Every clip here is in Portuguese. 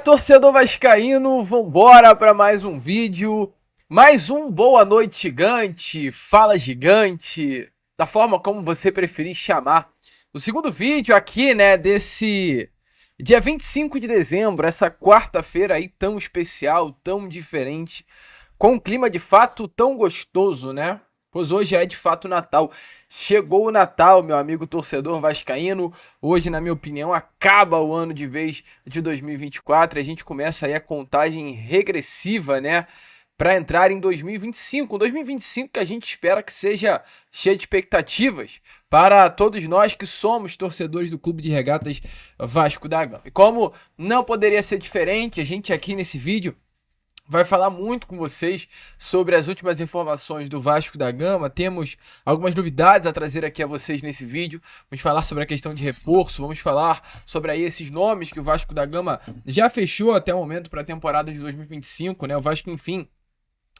Torcedor vascaíno, vambora para mais um vídeo, mais um Boa Noite Gigante, Fala Gigante, da forma como você preferir chamar. O segundo vídeo aqui, né, desse dia 25 de dezembro, essa quarta-feira aí tão especial, tão diferente, com um clima de fato tão gostoso, né? Pois hoje é de fato Natal. Chegou o Natal, meu amigo torcedor vascaíno. Hoje, na minha opinião, acaba o ano de vez de 2024. A gente começa aí a contagem regressiva, né? Para entrar em 2025. 2025 que a gente espera que seja cheio de expectativas para todos nós que somos torcedores do Clube de Regatas Vasco da Gama. E como não poderia ser diferente, a gente aqui nesse vídeo vai falar muito com vocês sobre as últimas informações do Vasco da Gama. Temos algumas novidades a trazer aqui a vocês nesse vídeo. Vamos falar sobre a questão de reforço, vamos falar sobre aí esses nomes que o Vasco da Gama já fechou até o momento para a temporada de 2025, né? O Vasco, enfim,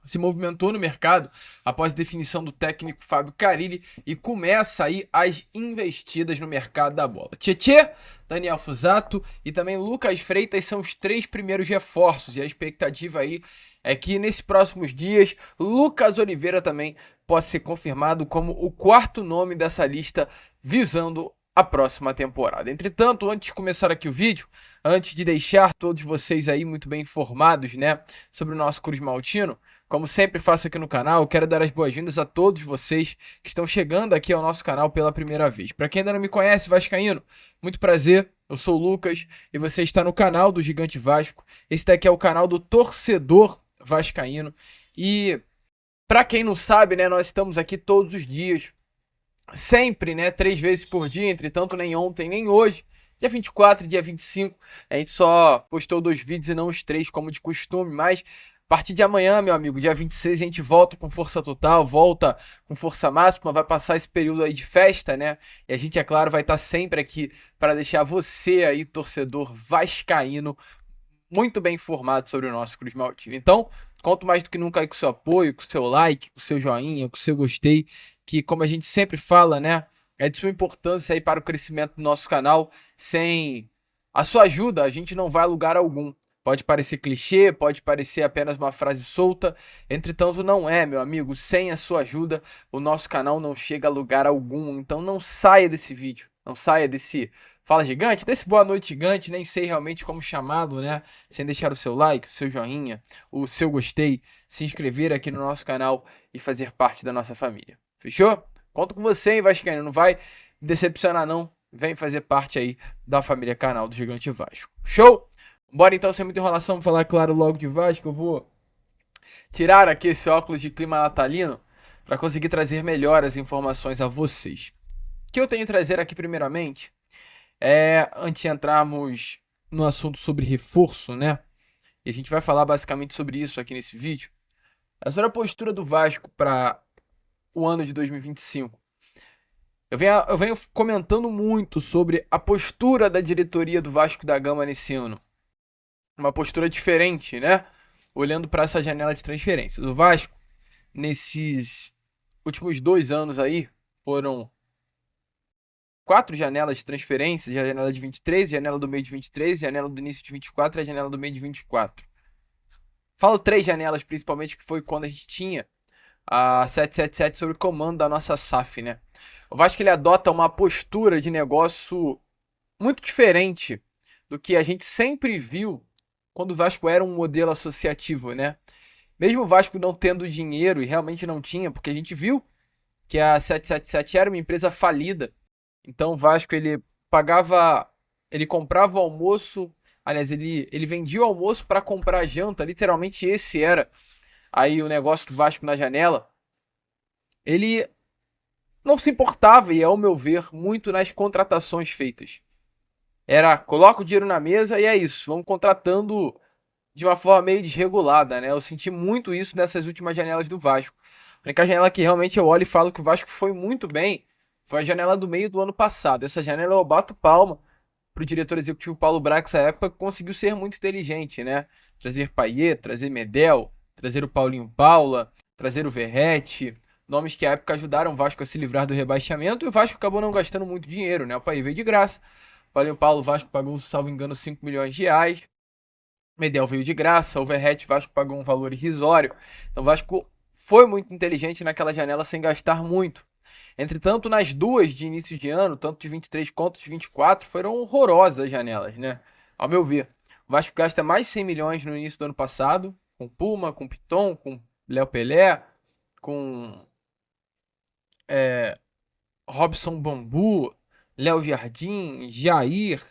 se movimentou no mercado após a definição do técnico Fábio Carille e começa aí as investidas no mercado da bola. Tietê, Daniel Fusato e também Lucas Freitas são os três primeiros reforços e a expectativa aí é que nesses próximos dias Lucas Oliveira também possa ser confirmado como o quarto nome dessa lista visando a próxima temporada. Entretanto, antes de começar aqui o vídeo, antes de deixar todos vocês aí muito bem informados, né, sobre o nosso Cruz Maltino, como sempre faço aqui no canal, eu quero dar as boas-vindas a todos vocês que estão chegando aqui ao nosso canal pela primeira vez. Para quem ainda não me conhece, vascaíno, muito prazer, eu sou o Lucas e você está no canal do Gigante Vasco. Esse daqui é o canal do Torcedor Vascaíno e para quem não sabe, né, nós estamos aqui todos os dias, sempre, né, 3 vezes por dia, entretanto nem ontem nem hoje. Dia 24 e dia 25, a gente só postou 2 vídeos e não os 3 como de costume, mas a partir de amanhã, meu amigo, dia 26, a gente volta com força total, volta com força máxima, vai passar esse período aí de festa, né? E a gente, é claro, vai estar sempre aqui para deixar você aí, torcedor vascaíno, muito bem informado sobre o nosso Cruz Maltino. Então, conto mais do que nunca aí com o seu apoio, com o seu like, com o seu joinha, com o seu gostei, que como a gente sempre fala, né? É de sua importância aí para o crescimento do nosso canal. Sem a sua ajuda, a gente não vai a lugar algum. Pode parecer clichê, pode parecer apenas uma frase solta, entretanto não é, meu amigo. Sem a sua ajuda, o nosso canal não chega a lugar algum. Então não saia desse vídeo, não saia desse Fala Gigante, desse Boa Noite Gigante, nem sei realmente como chamá-lo, né? Sem deixar o seu like, o seu joinha, o seu gostei, se inscrever aqui no nosso canal e fazer parte da nossa família. Fechou? Conto com você, hein, Vascaíno? Não vai decepcionar, não. Vem fazer parte aí da família canal do Gigante Vasco. Show? Bora então, sem muita enrolação, falar, claro, logo de Vasco. Eu vou tirar aqui esse óculos de clima natalino para conseguir trazer melhor as informações a vocês. O que eu tenho a trazer aqui, primeiramente, antes de entrarmos no assunto sobre reforço, né? E a gente vai falar basicamente sobre isso aqui nesse vídeo. É sobre a postura do Vasco para o ano de 2025. Eu venho comentando muito sobre a postura da diretoria do Vasco da Gama nesse ano. Uma postura diferente, né? Olhando para essa janela de transferências. O Vasco, nesses últimos 2 anos aí, foram 4 janelas de transferências: a janela de 23, a janela do meio de 23, a janela do início de 24 e a janela do meio de 24. Falo 3 janelas principalmente, que foi quando a gente tinha a 777 sob o comando da nossa SAF, né? O Vasco ele adota uma postura de negócio muito diferente do que a gente sempre viu quando o Vasco era um modelo associativo, né? Mesmo o Vasco não tendo dinheiro, e realmente não tinha, porque a gente viu que a 777 era uma empresa falida. Então o Vasco ele pagava, ele comprava o almoço, aliás, ele vendia o almoço para comprar a janta, literalmente esse era aí o negócio do Vasco na janela. Ele não se importava, e ao meu ver, muito nas contratações feitas. Era, coloca o dinheiro na mesa e é isso, vamos contratando de uma forma meio desregulada, né? Eu senti muito isso nessas últimas janelas do Vasco. A única janela que realmente eu olho e falo que o Vasco foi muito bem foi a janela do meio do ano passado. Essa janela eu bato palma pro diretor executivo Paulo Brax, essa época, que conseguiu ser muito inteligente, né? Trazer Payet, trazer Medel, trazer o Paulinho Paula, trazer o Verratti, nomes que à época ajudaram o Vasco a se livrar do rebaixamento, e o Vasco acabou não gastando muito dinheiro, né? O Payet veio de graça. O Paulinho Paulo, o Vasco pagou, salvo engano, 5 milhões de reais. Medel veio de graça, Overhat, Vasco pagou um valor irrisório. Então o Vasco foi muito inteligente naquela janela sem gastar muito. Entretanto, nas duas de início de ano, tanto de 23 quanto de 24, foram horrorosas as janelas, né? Ao meu ver. O Vasco gasta mais de 100 milhões no início do ano passado, com Puma, com Piton, com Léo Pelé, com Robson Bambu, Léo Jardim, Jair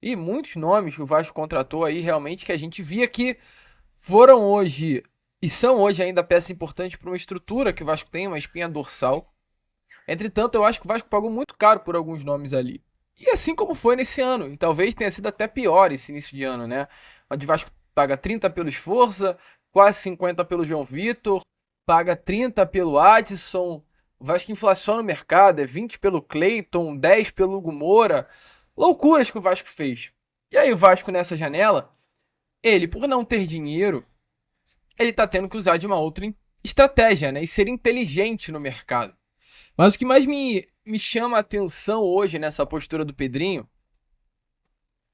e muitos nomes que o Vasco contratou aí realmente que a gente via que foram hoje e são hoje ainda peça importante para uma estrutura que o Vasco tem, uma espinha dorsal. Entretanto, eu acho que o Vasco pagou muito caro por alguns nomes ali. E assim como foi nesse ano, e talvez tenha sido até pior esse início de ano, né? Onde o Vasco paga 30 pelo Esforça, quase 50 pelo João Vitor, paga 30 pelo Adson. O Vasco inflaciona o mercado, é 20 pelo Cleiton, 10 pelo Hugo Moura. Loucuras que o Vasco fez. E aí o Vasco nessa janela, ele por não ter dinheiro, ele tá tendo que usar de uma outra estratégia, né? E ser inteligente no mercado. Mas o que mais me chama a atenção hoje nessa postura do Pedrinho,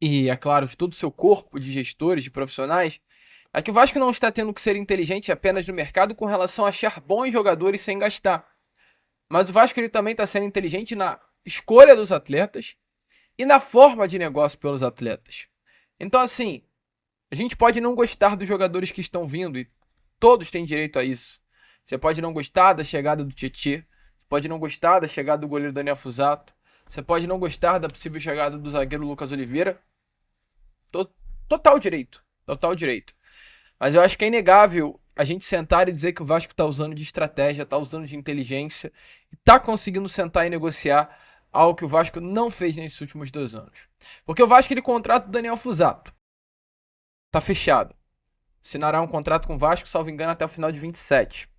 e é claro, de todo o seu corpo de gestores, de profissionais, é que o Vasco não está tendo que ser inteligente apenas no mercado com relação a achar bons jogadores sem gastar. Mas o Vasco ele também está sendo inteligente na escolha dos atletas e na forma de negócio pelos atletas. Então, assim, a gente pode não gostar dos jogadores que estão vindo, e todos têm direito a isso. Você pode não gostar da chegada do Tietê, pode não gostar da chegada do goleiro Daniel Fusato, você pode não gostar da possível chegada do zagueiro Lucas Oliveira. Total direito, total direito. Mas eu acho que é inegável a gente sentar e dizer que o Vasco tá usando de estratégia, tá usando de inteligência e tá conseguindo sentar e negociar algo que o Vasco não fez nesses últimos 2 anos. Porque o Vasco ele contrata o Daniel Fusato. Tá fechado. Assinará um contrato com o Vasco, salvo engano, até o final de 27.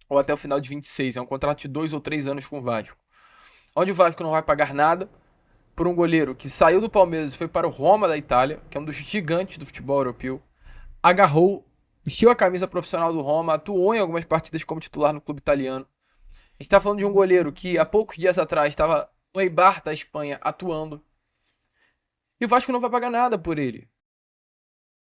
Ou até o final de 26. É um contrato de 2 ou 3 anos com o Vasco. Onde o Vasco não vai pagar nada por um goleiro que saiu do Palmeiras e foi para o Roma da Itália, que é um dos gigantes do futebol europeu. Agarrou, vestiu a camisa profissional do Roma, atuou em algumas partidas como titular no clube italiano. A gente está falando de um goleiro que há poucos dias atrás estava no Eibar da Espanha atuando. E o Vasco não vai pagar nada por ele.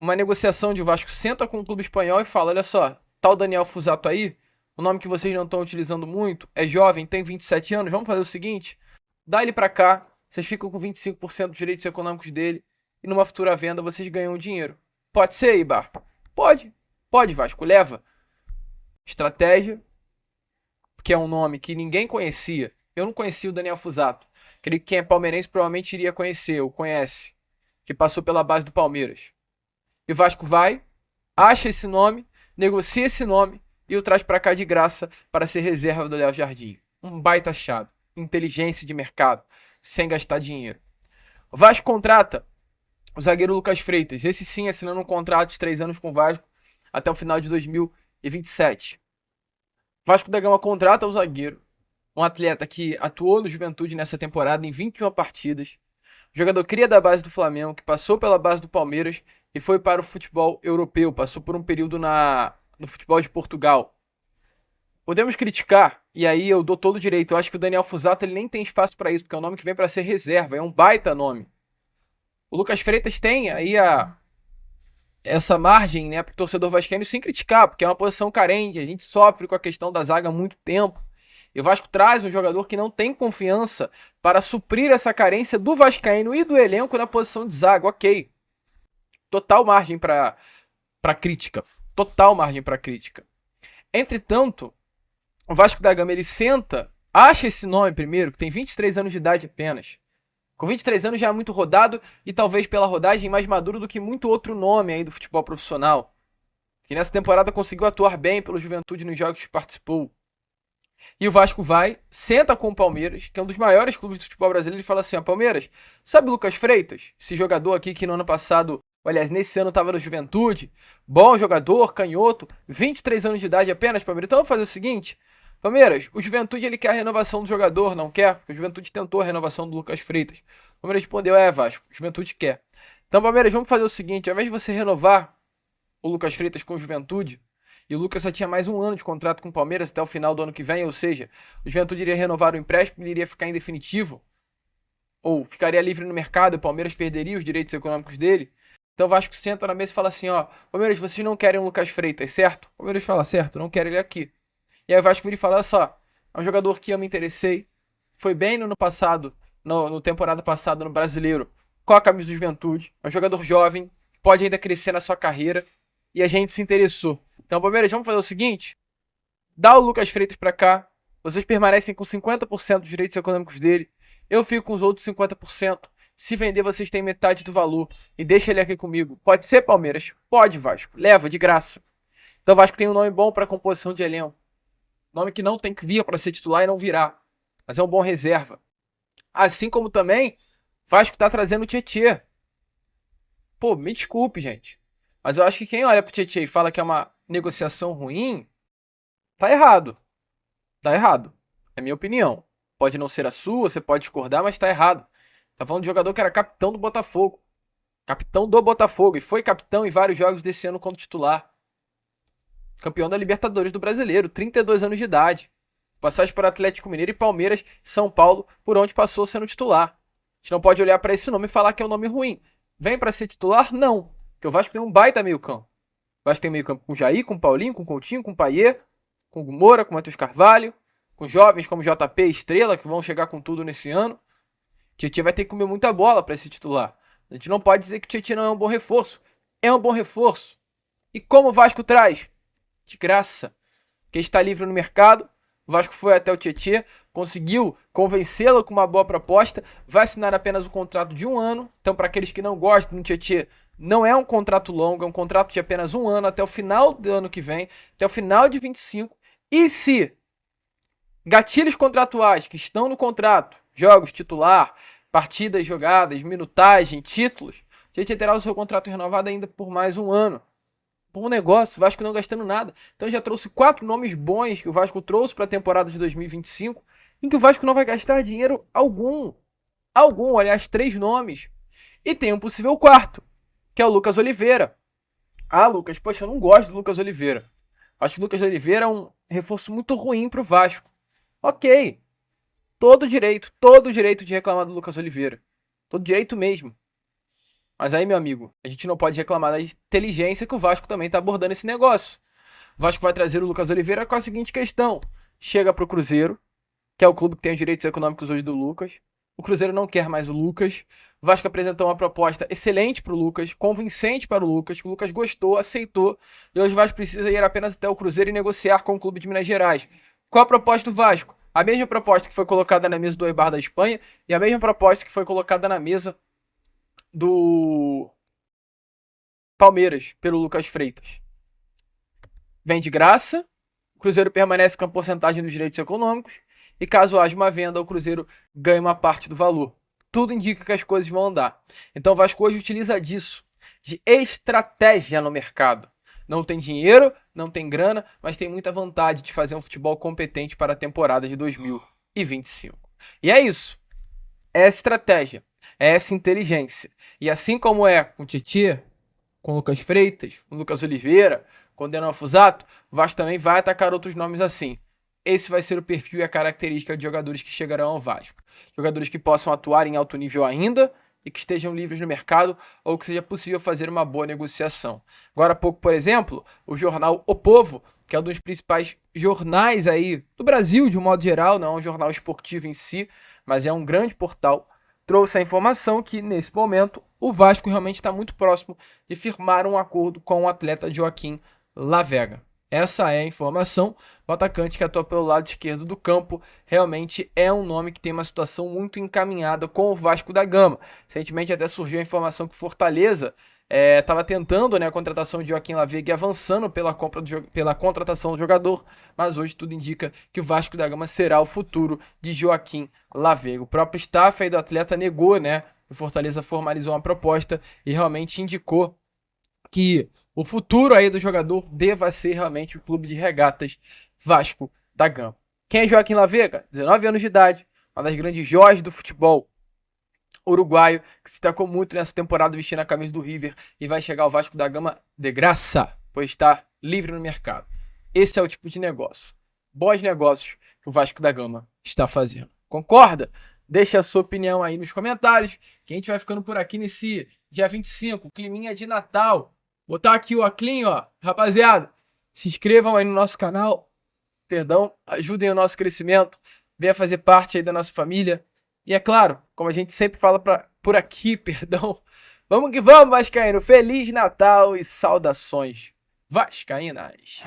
Uma negociação de o Vasco senta com o clube espanhol e fala: olha só, tal Daniel Fusato aí, o nome que vocês não estão utilizando muito, é jovem, tem 27 anos, vamos fazer o seguinte, dá ele para cá, vocês ficam com 25% dos direitos econômicos dele e numa futura venda vocês ganham o dinheiro. Pode ser, Ibar? Pode. Pode, Vasco, leva. Estratégia, que é um nome que ninguém conhecia. Eu não conhecia o Daniel Fusato. Creio que quem é palmeirense provavelmente iria conhecer, ou conhece, que passou pela base do Palmeiras. E o Vasco vai, acha esse nome, negocia esse nome e o traz para cá de graça para ser reserva do Léo Jardim. Um baita achado. Inteligência de mercado, sem gastar dinheiro. O Vasco contrata o zagueiro Lucas Freitas. Esse sim assinando um contrato de 3 anos com o Vasco até o final de 2027. Vasco da Gama contrata o zagueiro, um atleta que atuou no Juventude nessa temporada em 21 partidas. O jogador cria da base do Flamengo, que passou pela base do Palmeiras e foi para o futebol europeu. Passou por um período no futebol de Portugal. Podemos criticar, e aí eu dou todo o direito. Eu acho que o Daniel Fusato ele nem tem espaço para isso, porque é um nome que vem para ser reserva, é um baita nome. O Lucas Freitas tem aí essa margem, né, para o torcedor vascaíno sem criticar, porque é uma posição carente, a gente sofre com a questão da zaga há muito tempo. E o Vasco traz um jogador que não tem confiança para suprir essa carência do vascaíno e do elenco na posição de zaga, ok. Total margem para crítica, total margem para crítica. Entretanto, o Vasco da Gama ele senta, acha esse nome primeiro, que tem 23 anos de idade apenas. Com 23 anos já é muito rodado e talvez pela rodagem mais maduro do que muito outro nome aí do futebol profissional. Que nessa temporada conseguiu atuar bem pelo Juventude nos jogos que participou. E o Vasco vai, senta com o Palmeiras, que é um dos maiores clubes do futebol brasileiro, e fala assim: ó, Palmeiras, sabe o Lucas Freitas? Esse jogador aqui que no ano passado, aliás, nesse ano estava no Juventude, bom jogador, canhoto, 23 anos de idade apenas, Palmeiras. Então vamos fazer o seguinte: Palmeiras, o Juventude ele quer a renovação do jogador, não quer? O Juventude tentou a renovação do Lucas Freitas. O Palmeiras respondeu: Vasco, o Juventude quer. Então, Palmeiras, vamos fazer o seguinte: ao invés de você renovar o Lucas Freitas com o Juventude, e o Lucas só tinha mais 1 ano de contrato com o Palmeiras até o final do ano que vem, ou seja, o Juventude iria renovar o empréstimo, ele iria ficar em definitivo, ou ficaria livre no mercado, o Palmeiras perderia os direitos econômicos dele. Então o Vasco senta na mesa e fala assim, ó, Palmeiras, vocês não querem o Lucas Freitas, certo? O Palmeiras fala, certo, não quero ele aqui. E aí o Vasco vira e fala, olha só, é um jogador que eu me interessei, foi bem no ano passado, no temporada passada no Brasileiro, com a camisa do Juventude, é um jogador jovem, pode ainda crescer na sua carreira, e a gente se interessou. Então, Palmeiras, vamos fazer o seguinte, dá o Lucas Freitas pra cá, vocês permanecem com 50% dos direitos econômicos dele, eu fico com os outros 50%. Se vender, vocês têm metade do valor. E deixa ele aqui comigo. Pode ser, Palmeiras? Pode, Vasco. Leva, de graça. Então o Vasco tem um nome bom para composição de elenco. Nome que não tem que vir para ser titular e não virá. Mas é um bom reserva. Assim como também, Vasco tá trazendo o Tietê. Pô, me desculpe, gente. Mas eu acho que quem olha pro Tietê e fala que é uma negociação ruim, tá errado. Tá errado. É minha opinião. Pode não ser a sua, você pode discordar, mas tá errado. Tá falando de jogador que era capitão do Botafogo. Capitão do Botafogo. E foi capitão em vários jogos desse ano como titular. Campeão da Libertadores do Brasileiro. 32 anos de idade. Passagem por Atlético Mineiro e Palmeiras, São Paulo, por onde passou sendo titular. A gente não pode olhar para esse nome e falar que é um nome ruim. Vem para ser titular? Não. Porque o Vasco tem um baita meio campo. O Vasco tem meio campo com o Jair, com o Paulinho, com o Coutinho, com o Payet, com o Moura, com o Matheus Carvalho, com jovens como JP e Estrela, que vão chegar com tudo nesse ano. Tietchan vai ter que comer muita bola para ser titular. A gente não pode dizer que o Tietchan não é um bom reforço. É um bom reforço. E como o Vasco traz? De graça. Porque está livre no mercado. O Vasco foi até o Tietchan, conseguiu convencê-lo com uma boa proposta. Vai assinar apenas um contrato de 1 ano. Então, para aqueles que não gostam do Tietchan, não é um contrato longo, é um contrato de apenas 1 ano, até o final do ano que vem, até o final de 25. E se gatilhos contratuais que estão no contrato, jogos titular, partidas jogadas, minutagem, títulos, o Tietchan terá o seu contrato renovado ainda por mais 1 ano. Bom negócio, o Vasco não gastando nada. Então já trouxe 4 nomes bons que o Vasco trouxe para a temporada de 2025, em que o Vasco não vai gastar dinheiro algum. Aliás, 3 nomes. E tem um possível quarto, que é o Lucas Oliveira. Ah, Lucas, poxa, eu não gosto do Lucas Oliveira. Acho que o Lucas Oliveira é um reforço muito ruim para o Vasco. Ok, todo direito de reclamar do Lucas Oliveira. Todo direito mesmo. Mas aí, meu amigo, a gente não pode reclamar da inteligência que o Vasco também está abordando esse negócio. O Vasco vai trazer o Lucas Oliveira com a seguinte questão. Chega para o Cruzeiro, que é o clube que tem os direitos econômicos hoje do Lucas. O Cruzeiro não quer mais o Lucas. O Vasco apresentou uma proposta excelente para o Lucas, convincente para o Lucas, que o Lucas gostou, aceitou. E hoje o Vasco precisa ir apenas até o Cruzeiro e negociar com o clube de Minas Gerais. Qual a proposta do Vasco? A mesma proposta que foi colocada na mesa do Eibar da Espanha e a mesma proposta que foi colocada na mesa do Palmeiras pelo Lucas Freitas. Vem de graça, o Cruzeiro permanece com a porcentagem dos direitos econômicos e caso haja uma venda, o Cruzeiro ganha uma parte do valor. Tudo indica que as coisas vão andar. Então o Vasco hoje utiliza disso, de estratégia no mercado. Não tem dinheiro, não tem grana, mas tem muita vontade de fazer um futebol competente para a temporada de 2025. E é isso. É essa estratégia. É essa inteligência. E assim como é com o Tietchan, com o Lucas Freitas, com o Lucas Oliveira, com o Denan Fusato, o Vasco também vai atacar outros nomes assim. Esse vai ser o perfil e a característica de jogadores que chegarão ao Vasco. Jogadores que possam atuar em alto nível ainda e que estejam livres no mercado ou que seja possível fazer uma boa negociação. Agora há pouco, por exemplo, o jornal O Povo, que é um dos principais jornais aí do Brasil, de um modo geral, não é um jornal esportivo em si, mas é um grande portal, trouxe a informação que, nesse momento, o Vasco realmente está muito próximo de firmar um acordo com o atleta Joaquim Lavega. Essa é a informação. O atacante que atua pelo lado esquerdo do campo realmente é um nome que tem uma situação muito encaminhada com o Vasco da Gama. Recentemente até surgiu a informação que o Fortaleza estava tentando, a contratação de Joaquim Lavega e avançando pela contratação do jogador, mas hoje tudo indica que o Vasco da Gama será o futuro de Joaquim Lavega. O próprio staff aí do atleta negou, o Fortaleza formalizou uma proposta e realmente indicou que o futuro aí do jogador deva ser realmente o clube de regatas Vasco da Gama. Quem é Joaquim Lavega? 19 anos de idade, uma das grandes joias do futebol uruguaio, que se destacou muito nessa temporada vestindo a camisa do River e vai chegar ao Vasco da Gama de graça, pois está livre no mercado. Esse é o tipo de negócio. Bons negócios que o Vasco da Gama está fazendo. Concorda? Deixa a sua opinião aí nos comentários, que a gente vai ficando por aqui nesse dia 25, climinha de Natal. Botar aqui o óculinho, ó. Rapaziada, se inscrevam aí no nosso canal. Perdão, ajudem o nosso crescimento. Venha fazer parte aí da nossa família. E é claro, como a gente sempre fala por aqui, perdão. Vamos que vamos, vascaíno. Feliz Natal e saudações vascaínas.